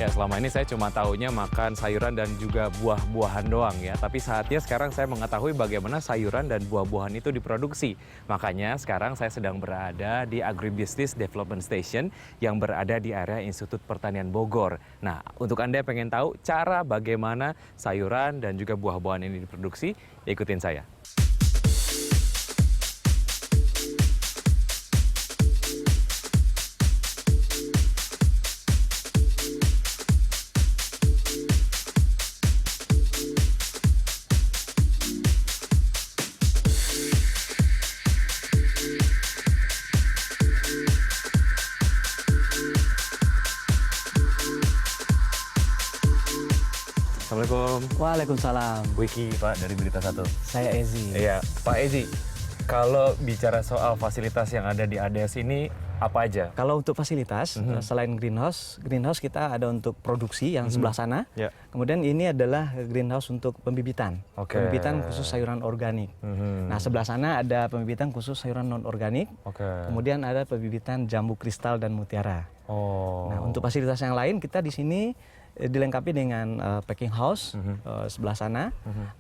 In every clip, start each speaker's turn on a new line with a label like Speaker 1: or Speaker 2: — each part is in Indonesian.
Speaker 1: Ya, selama ini saya cuma tahunya makan sayuran dan juga buah-buahan doang ya. Tapi saatnya sekarang saya mengetahui bagaimana sayuran dan buah-buahan itu diproduksi. Makanya sekarang saya sedang berada di Agribusiness Development Station yang berada di area Institut Pertanian Bogor. Nah, untuk Anda yang pengen tahu cara bagaimana sayuran dan juga buah-buahan ini diproduksi, ikutin saya. Assalamualaikum.
Speaker 2: Waalaikumsalam.
Speaker 1: Wiki, Pak, dari Berita Satu.
Speaker 2: Saya Ezi.
Speaker 1: Iya, Pak Ezi. Kalau bicara soal fasilitas yang ada di ADS ini, apa aja?
Speaker 2: Kalau untuk fasilitas, selain greenhouse kita ada untuk produksi yang sebelah sana.
Speaker 1: Ya.
Speaker 2: Kemudian ini adalah greenhouse untuk pembibitan.
Speaker 1: Oke.
Speaker 2: Pembibitan khusus sayuran organik. Nah, sebelah sana ada pembibitan khusus sayuran non-organik.
Speaker 1: Oke.
Speaker 2: Kemudian ada pembibitan jambu kristal dan mutiara.
Speaker 1: Oh.
Speaker 2: Nah, untuk fasilitas yang lain kita di sini dilengkapi dengan packing house sebelah sana.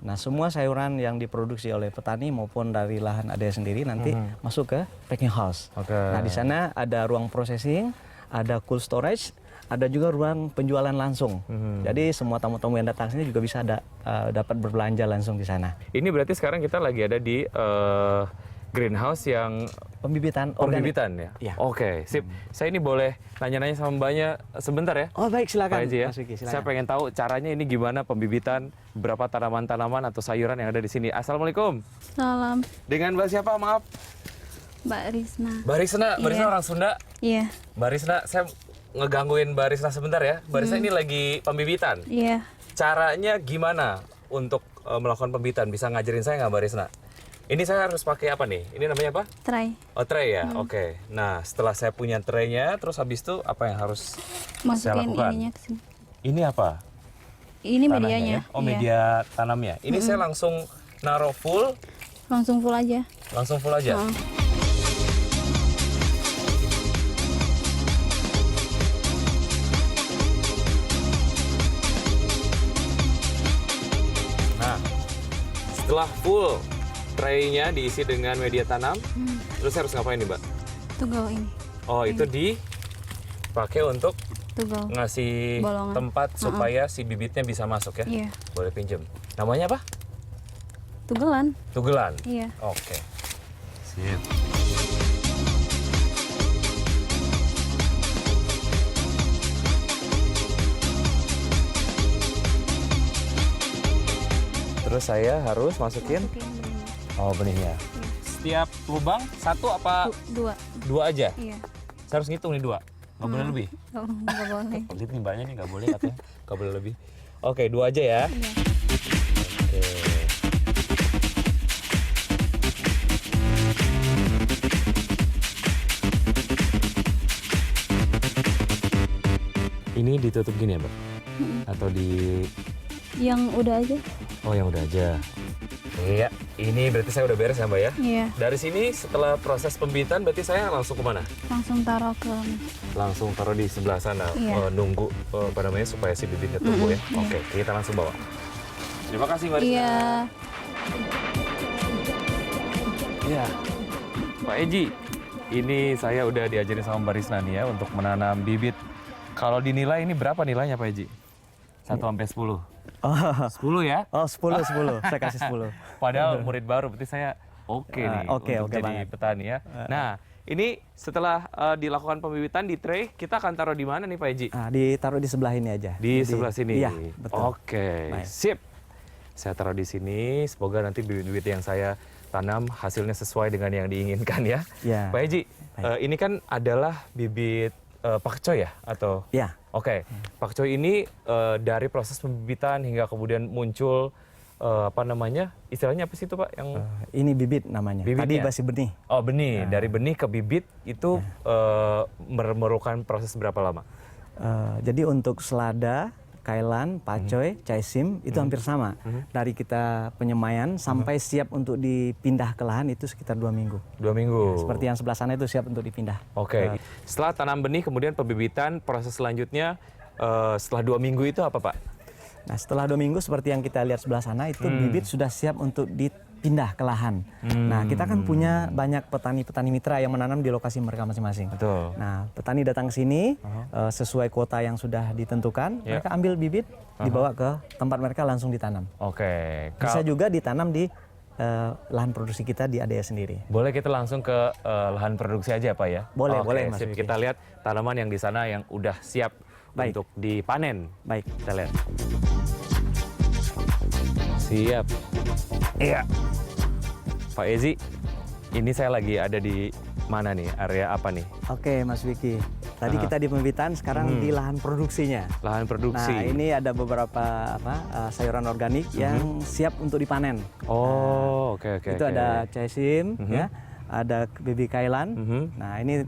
Speaker 2: Nah, semua sayuran yang diproduksi oleh petani maupun dari lahan ADS sendiri nanti masuk ke packing house.
Speaker 1: Oke.
Speaker 2: Nah, di sana ada ruang processing, ada cold storage, ada juga ruang penjualan langsung. Jadi semua tamu-tamu yang datang sini juga bisa dapat berbelanja langsung di sana.
Speaker 1: Ini berarti sekarang kita lagi ada di greenhouse yang
Speaker 2: Pembibitan organik.
Speaker 1: pembibitan ya?
Speaker 2: Iya.
Speaker 1: Oke, sip. Saya ini boleh nanya-nanya sama Mbaknya sebentar ya?
Speaker 2: Oh, baik, silakan.
Speaker 1: Pak Ezi ya.
Speaker 2: Mas Wiki, silakan.
Speaker 1: Saya pengen tahu caranya ini gimana pembibitan, berapa tanaman-tanaman atau sayuran yang ada di sini. Assalamualaikum.
Speaker 3: Salam,
Speaker 1: Dengan Mbak siapa? Maaf.
Speaker 3: Mbak Risna.
Speaker 1: Mbak Risna, Mbak Risna
Speaker 3: Iya.
Speaker 1: orang Sunda.
Speaker 3: Iya,
Speaker 1: Mbak Risna, saya ngegangguin Mbak Risna sebentar ya. Mbak Risna ini lagi pembibitan.
Speaker 3: iya.
Speaker 1: Caranya gimana untuk melakukan pembibitan? Bisa ngajarin saya nggak Mbak Risna? Ini saya harus pakai apa nih? Ini namanya apa?
Speaker 3: Try.
Speaker 1: Oh, tray ya? Oke. Nah, setelah saya punya traynya, terus habis itu apa yang harus saya
Speaker 3: Masukin
Speaker 1: lakukan?
Speaker 3: ininya ke sini.
Speaker 1: Ini apa?
Speaker 3: Ini
Speaker 1: Tanahnya
Speaker 3: medianya.
Speaker 1: ya? Oh,
Speaker 3: Iya.
Speaker 1: media tanamnya. Ini saya langsung naruh full,
Speaker 3: Langsung full aja.
Speaker 1: langsung full aja.
Speaker 3: Heeh.
Speaker 1: Nah, setelah full tray-nya diisi dengan media tanam, terus saya harus ngapain nih, Mbak?
Speaker 3: Tunggal ini.
Speaker 1: Oh, itu dipakai untuk
Speaker 3: Tunggal.
Speaker 1: ngasih
Speaker 3: Bolongan.
Speaker 1: tempat supaya si bibitnya bisa masuk ya?
Speaker 3: Iya.
Speaker 1: Boleh pinjem. Namanya apa?
Speaker 3: Tunggalan.
Speaker 1: Tugelan.
Speaker 3: Iya.
Speaker 1: Oke. Sip. Terus saya harus masukin
Speaker 3: benihnya.
Speaker 1: benihnya. Setiap lubang satu apa
Speaker 3: Dua.
Speaker 1: dua aja?
Speaker 3: Iya.
Speaker 1: Saya harus ngitung nih dua. Nggak boleh lebih.
Speaker 3: Nggak boleh.
Speaker 1: Pelit nih mbaknya nih, nggak boleh katanya. Nggak boleh lebih. Oke, dua aja ya.
Speaker 3: Iya.
Speaker 1: Oke. Ini ditutup gini ya, Mbak? Atau di...
Speaker 3: Yang udah aja.
Speaker 1: Oh, yang udah aja. Iya, ini berarti saya udah beres ya, Mbak ya?
Speaker 3: Iya.
Speaker 1: Dari sini setelah proses pembibitan berarti saya langsung kemana?
Speaker 3: Langsung taruh ke.
Speaker 1: Langsung taruh di sebelah sana,
Speaker 3: Iya.
Speaker 1: nunggu apa namanya supaya si bibitnya tumbuh ya.
Speaker 3: Iya.
Speaker 1: Oke, kita langsung bawa. Terima kasih, Mbak Rizna.
Speaker 3: Iya.
Speaker 1: Iya. Pak Eji, ini saya udah diajarin sama Mbak Rizna nih ya untuk menanam bibit. Kalau dinilai ini berapa nilainya Pak Eji? 1 sampai 10.
Speaker 2: Oh,
Speaker 1: 10 ya?
Speaker 2: oh 10. Saya kasih 10.
Speaker 1: Padahal murid baru, berarti saya oke nih
Speaker 2: oke
Speaker 1: untuk jadi
Speaker 2: banget.
Speaker 1: petani ya. Nah, ini setelah dilakukan pembibitan di tray, kita akan taruh di mana nih Pak Eji?
Speaker 2: Nah, ditaruh di sebelah ini aja.
Speaker 1: Di
Speaker 2: Jadi,
Speaker 1: sebelah sini?
Speaker 2: Iya, betul.
Speaker 1: Oke,
Speaker 2: Baik.
Speaker 1: sip. Saya taruh di sini, semoga nanti bibit-bibit yang saya tanam hasilnya sesuai dengan yang diinginkan ya.
Speaker 2: Ya.
Speaker 1: Pak Eji, ini kan adalah bibit pakcoy ya? Atau?
Speaker 2: Ya.
Speaker 1: Oke, pakcoy ini dari proses pembibitan hingga kemudian muncul apa namanya? Istilahnya apa sih itu Pak? Yang
Speaker 2: Ini bibit namanya.
Speaker 1: Bibitnya?
Speaker 2: Tadi masih benih.
Speaker 1: Oh benih, dari benih ke bibit itu memerlukan proses berapa lama?
Speaker 2: Jadi untuk selada, kailan, pacoy, caisim itu hampir sama. Dari kita penyemaian sampai siap untuk dipindah ke lahan itu sekitar 2 minggu.
Speaker 1: 2 minggu.
Speaker 2: Seperti yang sebelah sana itu siap untuk dipindah.
Speaker 1: Oke, setelah tanam benih kemudian pembibitan, proses selanjutnya setelah 2 minggu itu apa Pak?
Speaker 2: Nah, setelah 2 minggu seperti yang kita lihat sebelah sana itu bibit sudah siap untuk dipindah ke lahan. Nah, kita kan punya banyak petani-petani mitra yang menanam di lokasi mereka masing-masing.
Speaker 1: Betul.
Speaker 2: Nah, petani datang ke sini sesuai kuota yang sudah ditentukan, mereka ambil bibit, dibawa ke tempat mereka langsung ditanam.
Speaker 1: Oke.
Speaker 2: Bisa juga ditanam di lahan produksi kita di ADS sendiri.
Speaker 1: Boleh kita langsung ke lahan produksi aja Pak ya?
Speaker 2: Boleh,
Speaker 1: Oke,
Speaker 2: boleh, Mas
Speaker 1: sip.
Speaker 2: Vicky.
Speaker 1: Kita lihat tanaman yang di sana yang udah siap
Speaker 2: Baik.
Speaker 1: untuk dipanen.
Speaker 2: Baik.
Speaker 1: Kita lihat. Siap. Iya. Pak Ezi, ini saya lagi ada di mana nih? Area apa nih?
Speaker 2: Oke, Mas Vicky. Tadi kita di pembibitan, sekarang di lahan produksinya.
Speaker 1: Lahan produksi.
Speaker 2: Nah, ini ada beberapa sayuran organik yang siap untuk dipanen.
Speaker 1: Oh, oke.
Speaker 2: Itu ada caisim, ya, ada baby kailan. Nah, ini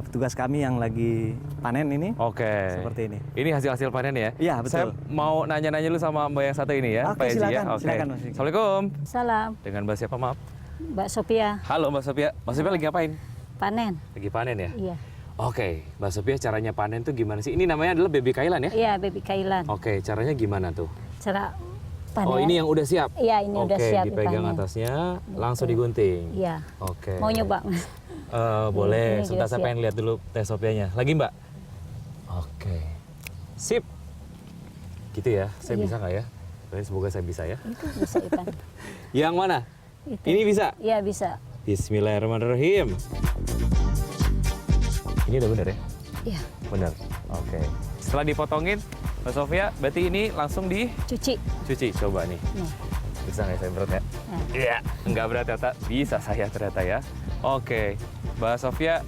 Speaker 2: petugas kami yang lagi panen ini.
Speaker 1: Oke.
Speaker 2: Seperti ini.
Speaker 1: Ini hasil-hasil panen ya?
Speaker 2: Iya,
Speaker 1: Saya
Speaker 2: betul.
Speaker 1: mau nanya-nanya dulu sama Mbak yang satu ini ya,
Speaker 2: Oke,
Speaker 1: Pak Ezi ya.
Speaker 2: silakan, silakan, Mas Vicky.
Speaker 1: Assalamualaikum.
Speaker 3: Salam,
Speaker 1: Dengan Mbak siapa, maaf?
Speaker 3: Mbak Sophia.
Speaker 1: Halo Mbak Sophia. Mbak Sophia lagi ngapain?
Speaker 3: Panen.
Speaker 1: Lagi panen ya?
Speaker 3: Iya.
Speaker 1: Oke, Mbak Sophia caranya panen tuh gimana sih? Ini namanya adalah baby kailan ya?
Speaker 3: Iya, baby kailan.
Speaker 1: Oke, caranya gimana tuh?
Speaker 3: Cara panen.
Speaker 1: Oh, ini yang udah siap?
Speaker 3: Iya, ini udah siap
Speaker 1: Oke, dipegang
Speaker 3: dipanen.
Speaker 1: atasnya, langsung digunting.
Speaker 3: Iya.
Speaker 1: Oke.
Speaker 3: Mau nyoba, Mas?
Speaker 1: Boleh,
Speaker 3: Ini
Speaker 1: sebentar
Speaker 3: juga
Speaker 1: saya
Speaker 3: siap.
Speaker 1: pengen lihat dulu teh Sophianya. Lagi Mbak? Oke. Sip. Gitu ya, saya
Speaker 3: Iya.
Speaker 1: bisa nggak ya? Semoga saya bisa ya.
Speaker 3: Itu bisa dipanen.
Speaker 1: Yang mana?
Speaker 3: Itu.
Speaker 1: Ini bisa?
Speaker 3: Iya, bisa.
Speaker 1: Bismillahirrahmanirrahim. Ini udah bener ya?
Speaker 3: Iya.
Speaker 1: Bener. Oke. Setelah dipotongin, Mbak Sophia, berarti ini langsung
Speaker 3: Cuci.
Speaker 1: dicuci. Coba nih.
Speaker 3: Nih.
Speaker 1: Bisa nggak saya berat ya?
Speaker 3: Nah.
Speaker 1: Iya. Nggak berat ternyata. Bisa saya ternyata ya. Oke. Mbak Sophia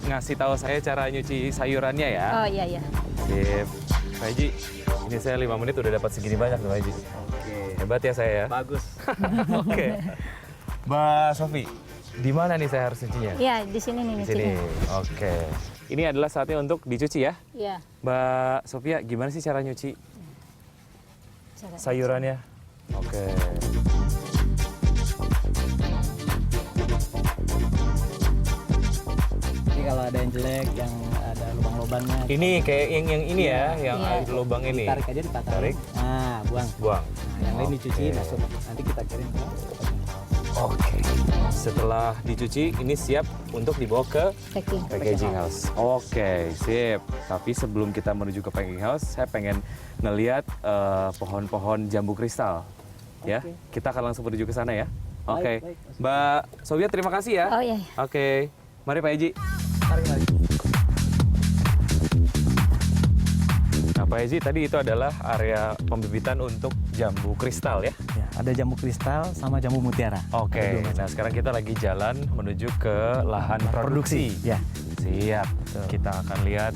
Speaker 1: ngasih tahu saya cara nyuci sayurannya ya.
Speaker 3: Oh, iya, iya.
Speaker 1: Sip. Pak Haji, ini saya 5 menit udah dapat segini banyak tuh Pak Haji. Hebat ya saya ya.
Speaker 2: Bagus.
Speaker 1: Oke. Mbak Sofi, di mana nih saya harus nyucinya?
Speaker 3: Iya, di sini nih
Speaker 1: Di sini.
Speaker 3: nyucinya.
Speaker 1: Oke. Ini adalah saatnya untuk dicuci ya.
Speaker 3: Iya.
Speaker 1: Mbak Sofia, gimana sih cara nyuci
Speaker 3: Cara-
Speaker 1: sayurannya? Oke.
Speaker 2: Jadi kalau ada yang jelek, yang ada lubang-lubangnya,
Speaker 1: Ini kayak yang ini ya, yang
Speaker 3: Iya.
Speaker 1: ada lubang ini.
Speaker 2: tarik aja dipatahin.
Speaker 1: Tarik.
Speaker 2: Nah, buang.
Speaker 1: Buang.
Speaker 2: Nah, yang lain dicuci,
Speaker 1: Oke.
Speaker 2: masuk. Nanti kita kirim ke
Speaker 1: Oke. Setelah dicuci, ini siap untuk dibawa ke
Speaker 3: Packing.
Speaker 1: packaging house. Oke, sip. Tapi sebelum kita menuju ke packing house, saya pengen ngeliat pohon-pohon jambu kristal. Ya,
Speaker 2: Oke.
Speaker 1: kita akan langsung menuju ke sana ya. Oke,
Speaker 2: Baik, baik.
Speaker 1: Mbak Sofia terima kasih ya.
Speaker 3: Oh, iya.
Speaker 1: Oke, mari Pak Haji.
Speaker 2: tarik.
Speaker 1: Nah, Pak Haji tadi itu adalah area pembibitan untuk jambu kristal ya.
Speaker 2: Ya, ada jambu kristal sama jambu mutiara. Ada
Speaker 1: Oke,
Speaker 2: dua macam.
Speaker 1: nah sekarang kita lagi jalan menuju ke lahan produksi.
Speaker 2: Ya.
Speaker 1: Siap, kita akan lihat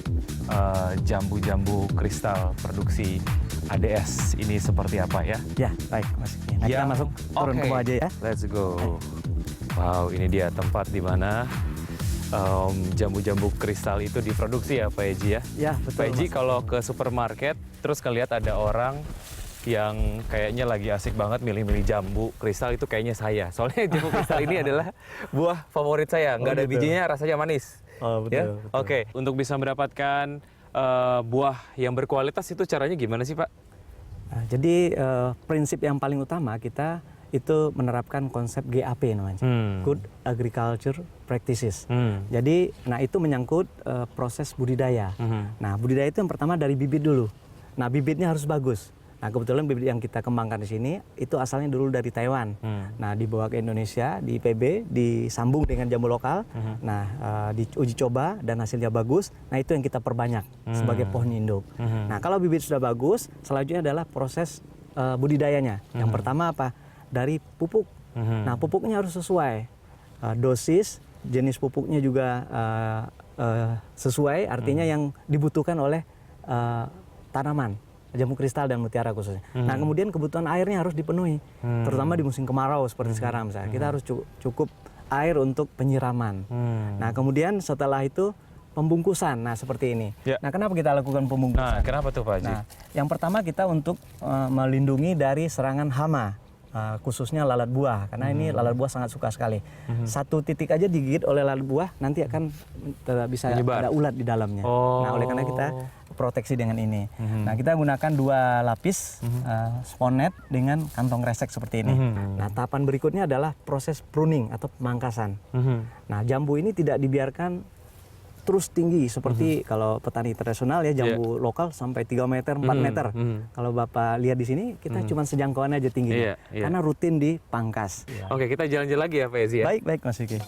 Speaker 1: jambu-jambu kristal produksi ADS ini seperti apa ya.
Speaker 2: Ya, baik Mas. Nah, kita masuk turun
Speaker 1: Oke,
Speaker 2: ke bawah aja ya.
Speaker 1: Let's go. Wow, ini dia tempat di mana jambu-jambu kristal itu diproduksi ya Pak Haji ya.
Speaker 2: Ya, betul.
Speaker 1: Pak Haji
Speaker 2: Mas.
Speaker 1: kalau ke supermarket terus ngelihat ada orang yang kayaknya lagi asik banget milih-milih jambu kristal, itu kayaknya saya. Soalnya jambu kristal ini adalah buah favorit saya. Nggak
Speaker 2: Oh,
Speaker 1: ada
Speaker 2: gitu.
Speaker 1: bijinya, rasanya manis.
Speaker 2: Oh, betul,
Speaker 1: Ya?
Speaker 2: betul.
Speaker 1: Oke, untuk bisa mendapatkan buah yang berkualitas itu caranya gimana sih Pak?
Speaker 2: Nah, jadi prinsip yang paling utama kita itu menerapkan konsep GAP namanya. Good Agriculture Practices. Jadi, nah itu menyangkut proses budidaya. Nah, budidaya itu yang pertama dari bibit dulu. Nah, bibitnya harus bagus. Nah, kebetulan bibit yang kita kembangkan di sini itu asalnya dulu dari Taiwan. Nah, dibawa ke Indonesia, di IPB, disambung dengan jambu lokal. Nah, diuji coba dan hasilnya bagus. Nah, itu yang kita perbanyak sebagai pohon induk. Nah, kalau bibit sudah bagus, selanjutnya adalah proses budidayanya. Yang pertama apa? Dari pupuk. Nah, pupuknya harus sesuai. Dosis, jenis pupuknya juga sesuai, artinya yang dibutuhkan oleh tanaman. Jambu kristal dan mutiara khususnya. Nah, kemudian kebutuhan airnya harus dipenuhi, terutama di musim kemarau seperti sekarang misalnya. Kita harus cukup air untuk penyiraman. Nah, kemudian setelah itu pembungkusan. Nah, seperti ini.
Speaker 1: Ya.
Speaker 2: Nah, kenapa kita lakukan pembungkusan?
Speaker 1: Nah, kenapa tuh Pak Haji?
Speaker 2: Nah, yang pertama kita untuk melindungi dari serangan hama, khususnya lalat buah, karena ini lalat buah sangat suka sekali. Satu titik aja digigit oleh lalat buah, nanti akan bisa
Speaker 1: Menyebar.
Speaker 2: ada ulat di dalamnya.
Speaker 1: Oh.
Speaker 2: Nah, oleh karena kita proteksi dengan ini. Nah, kita gunakan 2 lapis sponet dengan kantong resek seperti ini. Nah, tahapan berikutnya adalah proses pruning atau pemangkasan. Nah, jambu ini tidak dibiarkan terus tinggi seperti kalau petani tradisional ya, jambu lokal sampai 3 meter, 4 meter. Kalau Bapak lihat di sini, kita cuma sejangkauan aja tingginya. Karena rutin dipangkas.
Speaker 1: Oke, kita jalan-jalan lagi ya Pak Ezi ya.
Speaker 2: Baik, Mas Vicky.